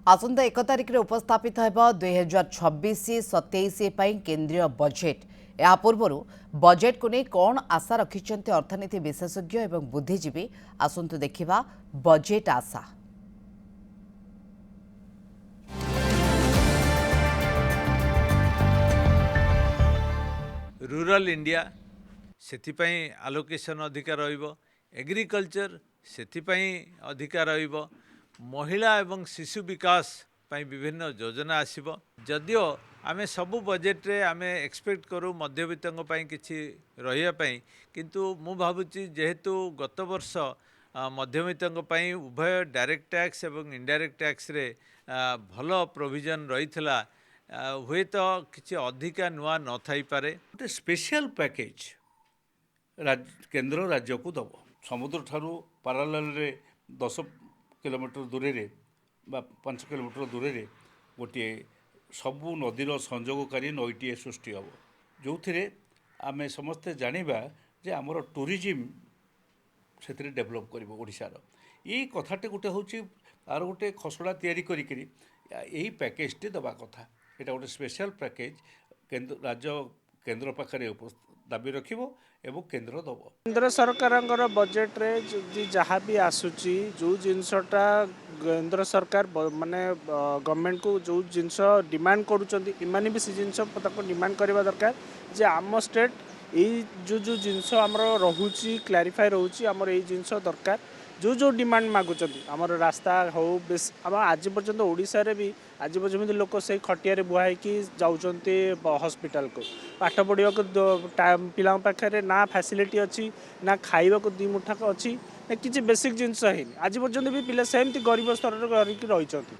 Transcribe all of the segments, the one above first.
आसंता 1 तारिख में उपस्थापित होगा 2026-27 केंद्रीय बजेट। या पूर्व बजेट को नहीं कौन आशा रखिंट अर्थनीति विशेषज्ञ एवं बुद्धिजीवी आसंतु देखा बजेट आशा। रूरल इंडिया से आलोकेशन अधिक एग्रीकल्चर से अधिक महिला एवं शिशु विकास विभिन्न योजना आसीबो। जदियो आमे सबु बजेट रे आमे एक्सपेक्ट करू मध्यवित्तों किछि रहिया पई, किंतु मु भाबुची जेहेतु गत वर्ष मध्यवित्तों उभय डायरेक्ट टैक्स एवं इनडायरेक्ट टैक्स रे भल प्रोविजन रही हुए तो किसी अधिका नुआ न थाई पारे। गोटे स्पेशल पैकेज केंद्र राज्य को दब समुद्र ठारू पारालेल रे 10 किलोमीटर दूर रे 5 किलोमीटर दूर रे गोटे सबू नदीर संयोगकारी नईटीए सृष्टि हम जो थे आम समस्ते जानिबा जे आमर टूरिज्म से डेभलप कर ओडिशार ये कथाटे गोटे हूँ आर गोटे खसड़ा तैयारी करी यही पैकेजटी दबा कथा। यहाँ गोटे स्पेशल पैकेज केंद्र राज्य केंद्र पाखे दाबी रखिबो एवं केंद्र दब। केंद्र सरकार बजेट रे जहाँ भी आसूची जो जिनसटा केंद्र सरकार माने गवर्नमेंट को जो जिनस डिमांड करूचंती इमानी भी से जिनस डिमांड करबा दरकार जे आम स्टेट यही जो जिनस आमर रहुची क्लारिफाई रोची आमर यही जिनस दरकार जो डिमांड मागुचंती आमर रास्ता हो बेस आम आज पर्यंत ओडिशा रे भी आज पर्यंत लोक से खटिया बुहाई कि जाउचंती हॉस्पिटल को पाठ पढ़ा पिला पाखे ना फैसिलिटी अच्छी ना खाइबा को दी मुठा अच्छी ना किसी बेसिक जिनस है आज पर्यंत भी पिला सेमती गरीब स्तर रही।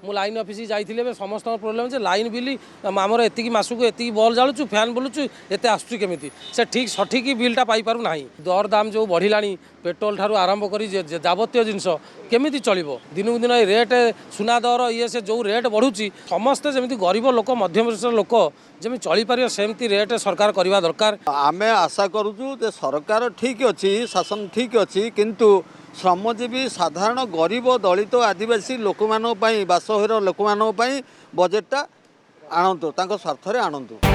मु लाइन ऑफिस जाइए समस्त प्रोब्लेम जे लाइन बिल आमर एति मासक एति बल्ब जालुचु फैन बुलुचु एते आसुची केमिति से ठीक सठिक बिलटा पाई पारु नाही। दर दाम जो बढ़िलानी पेट्रोल ठारू आरंभ करी जावतीय जिनस केमिति चलिबो दिनकु दिन रेट सुना दर ये से जो रेट बढ़ुची समस्ते जमी गरीब लोक मध्यम लोक जमी चली पार सेमती रेट सरकार करवा दरकार। आम आशा करूँ जे सरकार ठीक अच्छी शासन ठीक अच्छी किंतु श्रमजीवी साधारण गरीब दलित आदिवासी लोक बासहर लोक बजेटा आणतु स्वार्थ आणतु।